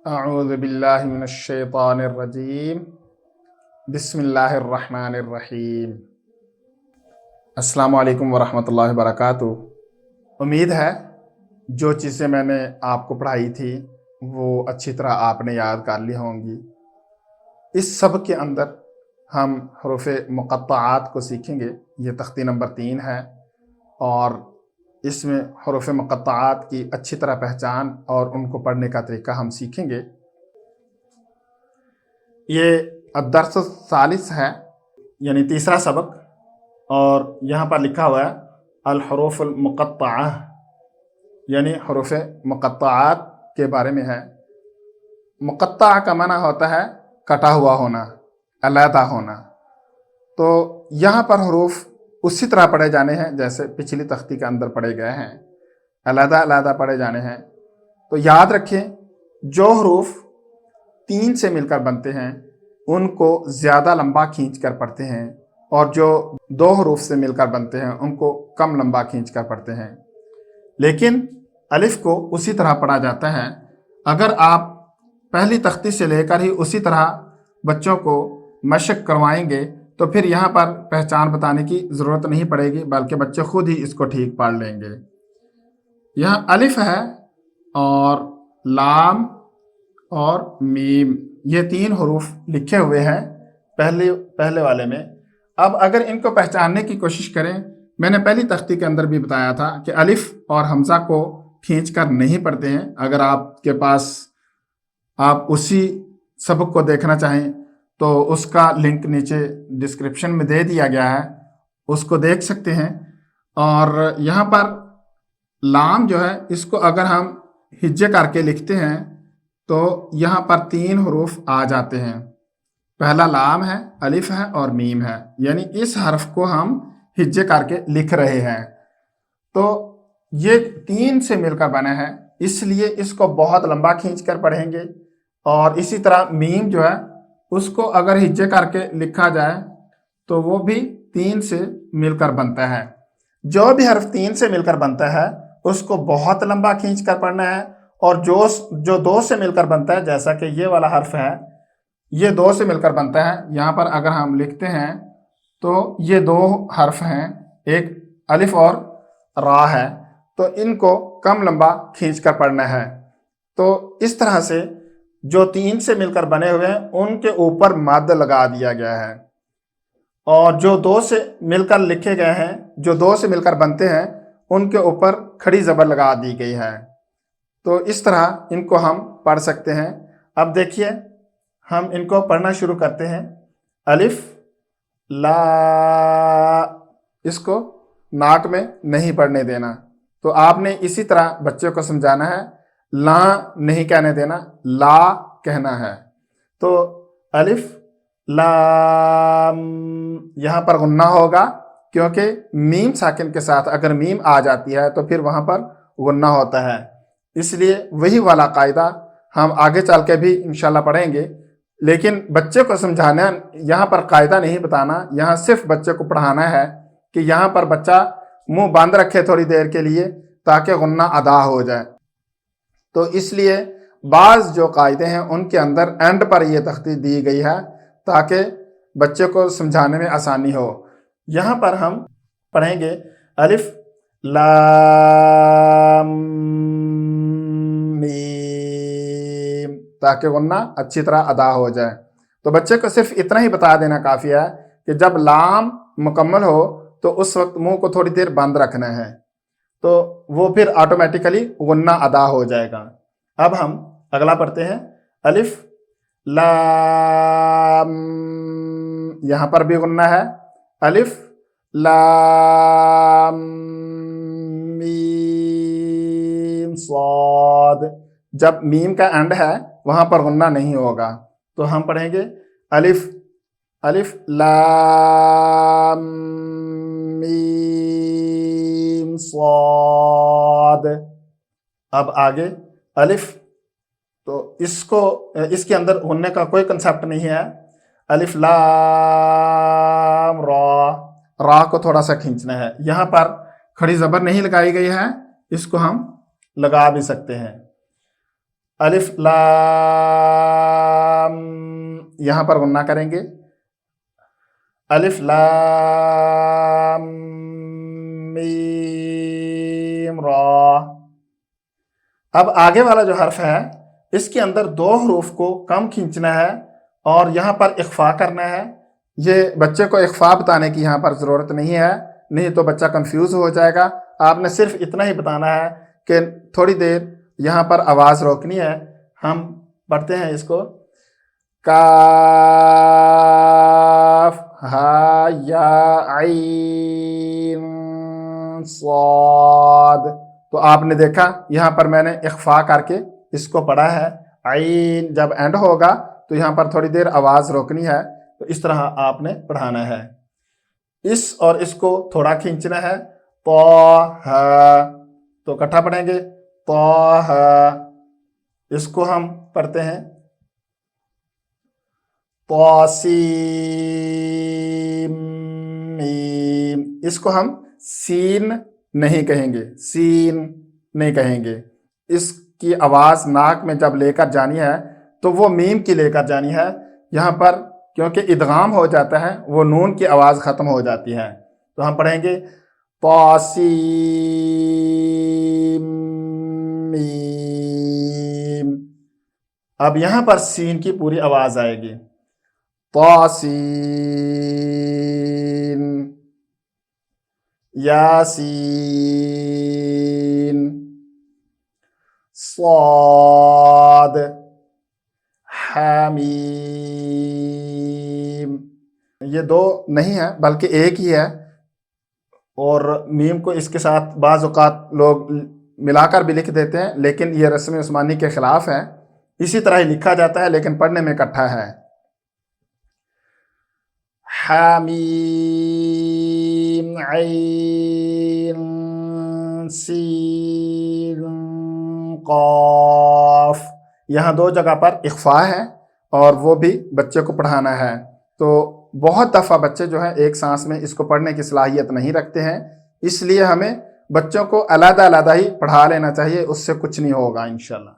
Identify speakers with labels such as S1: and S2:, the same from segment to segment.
S1: اعوذ باللہ من الشیطان الرجیم بسم اللہ الرحمن الرحیم۔ السلام علیکم ورحمۃ اللہ وبرکاتہ۔ امید ہے جو چیزیں میں نے آپ کو پڑھائی تھی وہ اچھی طرح آپ نے یاد کر لی ہوں گی۔ اس سبق کے اندر ہم حروف مقطعات کو سیکھیں گے۔ یہ تختی نمبر 3 ہے اور اس میں حروف مقطعات کی اچھی طرح پہچان اور ان کو پڑھنے کا طریقہ ہم سیکھیں گے۔ یہ الدرس الثالث ہے، یعنی تیسرا سبق، اور یہاں پر لکھا ہوا ہے الحروف المقطعہ، یعنی حروف مقطعات کے بارے میں ہے۔ مقطع کا معنی ہوتا ہے کٹا ہوا ہونا، علیحدہ ہونا۔ تو یہاں پر حروف اسی طرح پڑھے جانے ہیں جیسے پچھلی تختی کے اندر پڑھے گئے ہیں، علیحدہ علیحدہ پڑھے جانے ہیں۔ تو یاد رکھیں، جو حروف 3 سے مل کر بنتے ہیں ان کو زیادہ لمبا کھینچ کر پڑھتے ہیں، اور جو 2 حروف سے مل کر بنتے ہیں ان کو کم لمبا کھینچ کر پڑھتے ہیں۔ لیکن الف کو اسی طرح پڑھا جاتا ہے۔ اگر آپ پہلی تختی سے لے کر ہی اسی طرح بچوں کو مشق کروائیں گے تو پھر یہاں پر پہچان بتانے کی ضرورت نہیں پڑے گی، بلکہ بچے خود ہی اس کو ٹھیک پڑھ لیں گے۔ یہاں الف ہے اور لام اور میم، یہ 3 حروف لکھے ہوئے ہیں پہلے والے میں۔ اب اگر ان کو پہچاننے کی کوشش کریں، میں نے پہلی تختی کے اندر بھی بتایا تھا کہ الف اور حمزہ کو کھینچ کر نہیں پڑھتے ہیں۔ اگر آپ کے پاس آپ اسی سبق کو دیکھنا چاہیں تو اس کا لنک نیچے ڈسکرپشن میں دے دیا گیا ہے، اس کو دیکھ سکتے ہیں۔ اور یہاں پر لام جو ہے، اس کو اگر ہم ہجے کر کے لکھتے ہیں تو یہاں پر 3 حروف آ جاتے ہیں۔ پہلا لام ہے، الف ہے اور میم ہے، یعنی اس حرف کو ہم ہجے کر کے لکھ رہے ہیں۔ تو یہ 3 سے مل کر بنا ہے، اس لیے اس کو بہت لمبا کھینچ کر پڑھیں گے۔ اور اسی طرح میم جو ہے، اس کو اگر ہجے کر کے لکھا جائے تو وہ بھی 3 سے مل کر بنتا ہے۔ جو بھی حرف 3 سے مل کر بنتا ہے اس کو بہت لمبا کھینچ کر پڑھنا ہے، اور جو 2 سے مل کر بنتا ہے، جیسا کہ یہ والا حرف ہے، یہ 2 سے مل کر بنتا ہے۔ یہاں پر اگر ہم لکھتے ہیں تو یہ 2 حرف ہیں، ایک الف اور را ہے، تو ان کو کم لمبا کھینچ کر پڑھنا ہے۔ تو اس طرح سے جو 3 سے مل کر بنے ہوئے ہیں ان کے اوپر مد لگا دیا گیا ہے، اور جو 2 سے مل کر لکھے گئے ہیں، جو 2 سے مل کر بنتے ہیں، ان کے اوپر کھڑی زبر لگا دی گئی ہے۔ تو اس طرح ان کو ہم پڑھ سکتے ہیں۔ اب دیکھیے، ہم ان کو پڑھنا شروع کرتے ہیں۔ الف لا، اس کو ناک میں نہیں پڑھنے دینا۔ تو آپ نے اسی طرح بچے کو سمجھانا ہے، لا نہیں کہنے دینا، لا کہنا ہے۔ تو الف لام، یہاں پر غنہ ہوگا، کیونکہ میم ساکن کے ساتھ اگر میم آ جاتی ہے تو پھر وہاں پر غنہ ہوتا ہے۔ اس لیے وہی والا قاعدہ ہم آگے چل کے بھی انشاءاللہ پڑھیں گے، لیکن بچے کو سمجھانا، یہاں پر قاعدہ نہیں بتانا، یہاں صرف بچے کو پڑھانا ہے کہ یہاں پر بچہ منہ بند رکھے تھوڑی دیر کے لیے تاکہ غنہ ادا ہو جائے۔ تو اس لیے بعض جو قاعدے ہیں ان کے اندر اینڈ پر یہ تختی دی گئی ہے تاکہ بچے کو سمجھانے میں آسانی ہو۔ یہاں پر ہم پڑھیں گے الف لام میم، تاکہ غنہ اچھی طرح ادا ہو جائے۔ تو بچے کو صرف اتنا ہی بتا دینا کافی ہے کہ جب لام مکمل ہو تو اس وقت منہ کو تھوڑی دیر بند رکھنا ہے، تو وہ پھر آٹومیٹیکلی غنہ ادا ہو جائے گا۔ اب ہم اگلا پڑھتے ہیں، الف لام، یہاں پر بھی غنہ ہے، الف لام میم صاد۔ جب میم کا اینڈ ہے وہاں پر غنہ نہیں ہوگا، تو ہم پڑھیں گے الف لام میم صاد۔ اب آگے الف، تو اس کے اندر غننے کا کوئی کنسیپٹ نہیں ہے۔ الف لام را کو تھوڑا سا کھینچنا ہے، یہاں پر کھڑی زبر نہیں لگائی گئی ہے، اس کو ہم لگا بھی سکتے ہیں۔ الف لام، یہاں پر غنہ کریں گے، الف لام میم را۔ اب آگے والا جو حرف ہے اس کے اندر دو حروف کو کم کھینچنا ہے اور یہاں پر اخفا کرنا ہے۔ یہ بچے کو اخفا بتانے کی یہاں پر ضرورت نہیں ہے، نہیں تو بچہ کنفیوز ہو جائے گا۔ آپ نے صرف اتنا ہی بتانا ہے کہ تھوڑی دیر یہاں پر آواز روکنی ہے۔ ہم پڑھتے ہیں اس کو، کاف ہا یا عین صاد۔ تو آپ نے دیکھا یہاں پر میں نے اخفا کر کے اس کو پڑھا ہے۔ عین جب اینڈ ہوگا تو یہاں پر تھوڑی دیر آواز روکنی ہے، تو اس طرح آپ نے پڑھانا ہے۔ اس اور اس کو تھوڑا کھینچنا ہے، طہ، تو اکٹھا پڑھیں گے طہ۔ اس کو ہم پڑھتے ہیں طاسیم میم۔ اس کو ہم سین نہیں کہیں گے، سین نہیں کہیں گے۔ اس کی آواز ناک میں جب لے کر جانی ہے تو وہ میم کی لے کر جانی ہے۔ یہاں پر کیونکہ ادغام ہو جاتا ہے وہ نون کی آواز ختم ہو جاتی ہے، تو ہم پڑھیں گے طاسیم میم۔ اب یہاں پر سین کی پوری آواز آئے گی، طاسین یاسین صاد حمیم۔ یہ دو نہیں ہے بلکہ ایک ہی ہے، اور میم کو اس کے ساتھ بعض اوقات لوگ ملا کر بھی لکھ دیتے ہیں، لیکن یہ رسم عثمانی کے خلاف ہے۔ اسی طرح ہی لکھا جاتا ہے لیکن پڑھنے میں اکٹھا ہے۔ حمیم عین سین قاف۔ یہاں دو جگہ پر اخفا ہے اور وہ بھی بچے کو پڑھانا ہے۔ تو بہت دفعہ بچے جو ہیں ایک سانس میں اس کو پڑھنے کی صلاحیت نہیں رکھتے ہیں، اس لیے ہمیں بچوں کو علیحدہ علیحدہ ہی پڑھا لینا چاہیے، اس سے کچھ نہیں ہوگا انشاءاللہ۔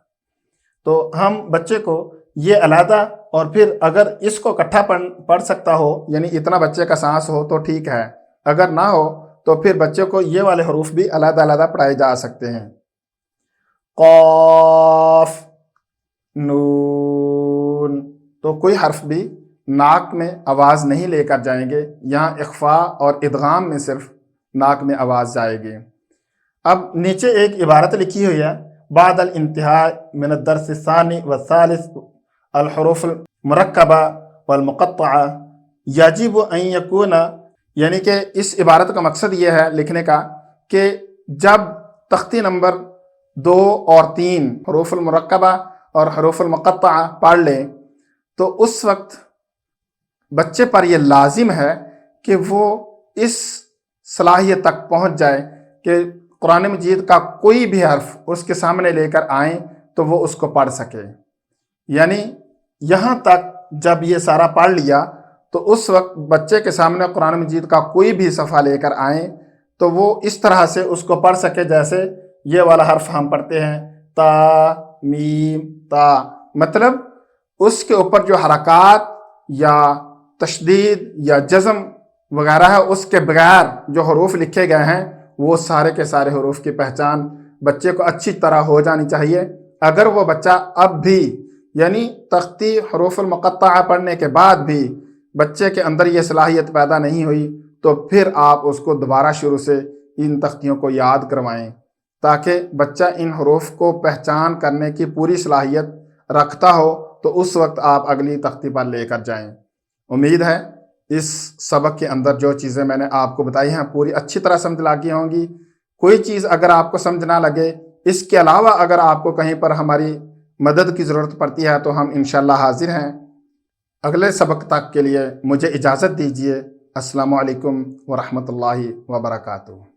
S1: تو ہم بچے کو یہ علیحدہ، اور پھر اگر اس کو اکٹھا پڑھ سکتا ہو، یعنی اتنا بچے کا سانس ہو تو ٹھیک ہے، اگر نہ ہو تو پھر بچے کو یہ والے حروف بھی علیحدہ علیحدہ پڑھائے جا سکتے ہیں۔ قاف نون، تو کوئی حرف بھی ناک میں آواز نہیں لے کر جائیں گے، یہاں اخفا اور ادغام میں صرف ناک میں آواز جائے گی۔ اب نیچے ایک عبارت لکھی ہوئی ہے، بعد الانتہاء من الدرس الثانی والثالث الحروف المرکبہ والمقطعہ یجب ان یکون، یعنی کہ اس عبارت کا مقصد یہ ہے لکھنے کا کہ جب تختی نمبر 2 اور 3 حروف المرکبہ اور حروف المقطعہ پڑھ لیں تو اس وقت بچے پر یہ لازم ہے کہ وہ اس صلاحیت تک پہنچ جائے کہ قرآن مجید کا کوئی بھی حرف اس کے سامنے لے کر آئیں تو وہ اس کو پڑھ سکے۔ یعنی یہاں تک جب یہ سارا پڑھ لیا تو اس وقت بچے کے سامنے قرآن مجید کا کوئی بھی صفحہ لے کر آئیں تو وہ اس طرح سے اس کو پڑھ سکے جیسے یہ والا حرف ہم پڑھتے ہیں تا میم تا، مطلب اس کے اوپر جو حرکات یا تشدید یا جزم وغیرہ ہے اس کے بغیر جو حروف لکھے گئے ہیں وہ سارے کے سارے حروف کی پہچان بچے کو اچھی طرح ہو جانی چاہیے۔ اگر وہ بچہ اب بھی یعنی تختی حروف المقطعہ پڑھنے کے بعد بھی بچے کے اندر یہ صلاحیت پیدا نہیں ہوئی تو پھر آپ اس کو دوبارہ شروع سے ان تختیوں کو یاد کروائیں تاکہ بچہ ان حروف کو پہچان کرنے کی پوری صلاحیت رکھتا ہو، تو اس وقت آپ اگلی تختی پر لے کر جائیں۔ امید ہے اس سبق کے اندر جو چیزیں میں نے آپ کو بتائی ہیں پوری اچھی طرح سمجھ لگی ہوں گی۔ کوئی چیز اگر آپ کو سمجھ نہ لگے، اس کے علاوہ اگر آپ کو کہیں پر ہماری مدد کی ضرورت پڑتی ہے تو ہم انشاءاللہ حاضر ہیں۔ اگلے سبق تک کے لیے مجھے اجازت دیجیے۔ السلام علیکم ورحمۃ اللہ وبرکاتہ۔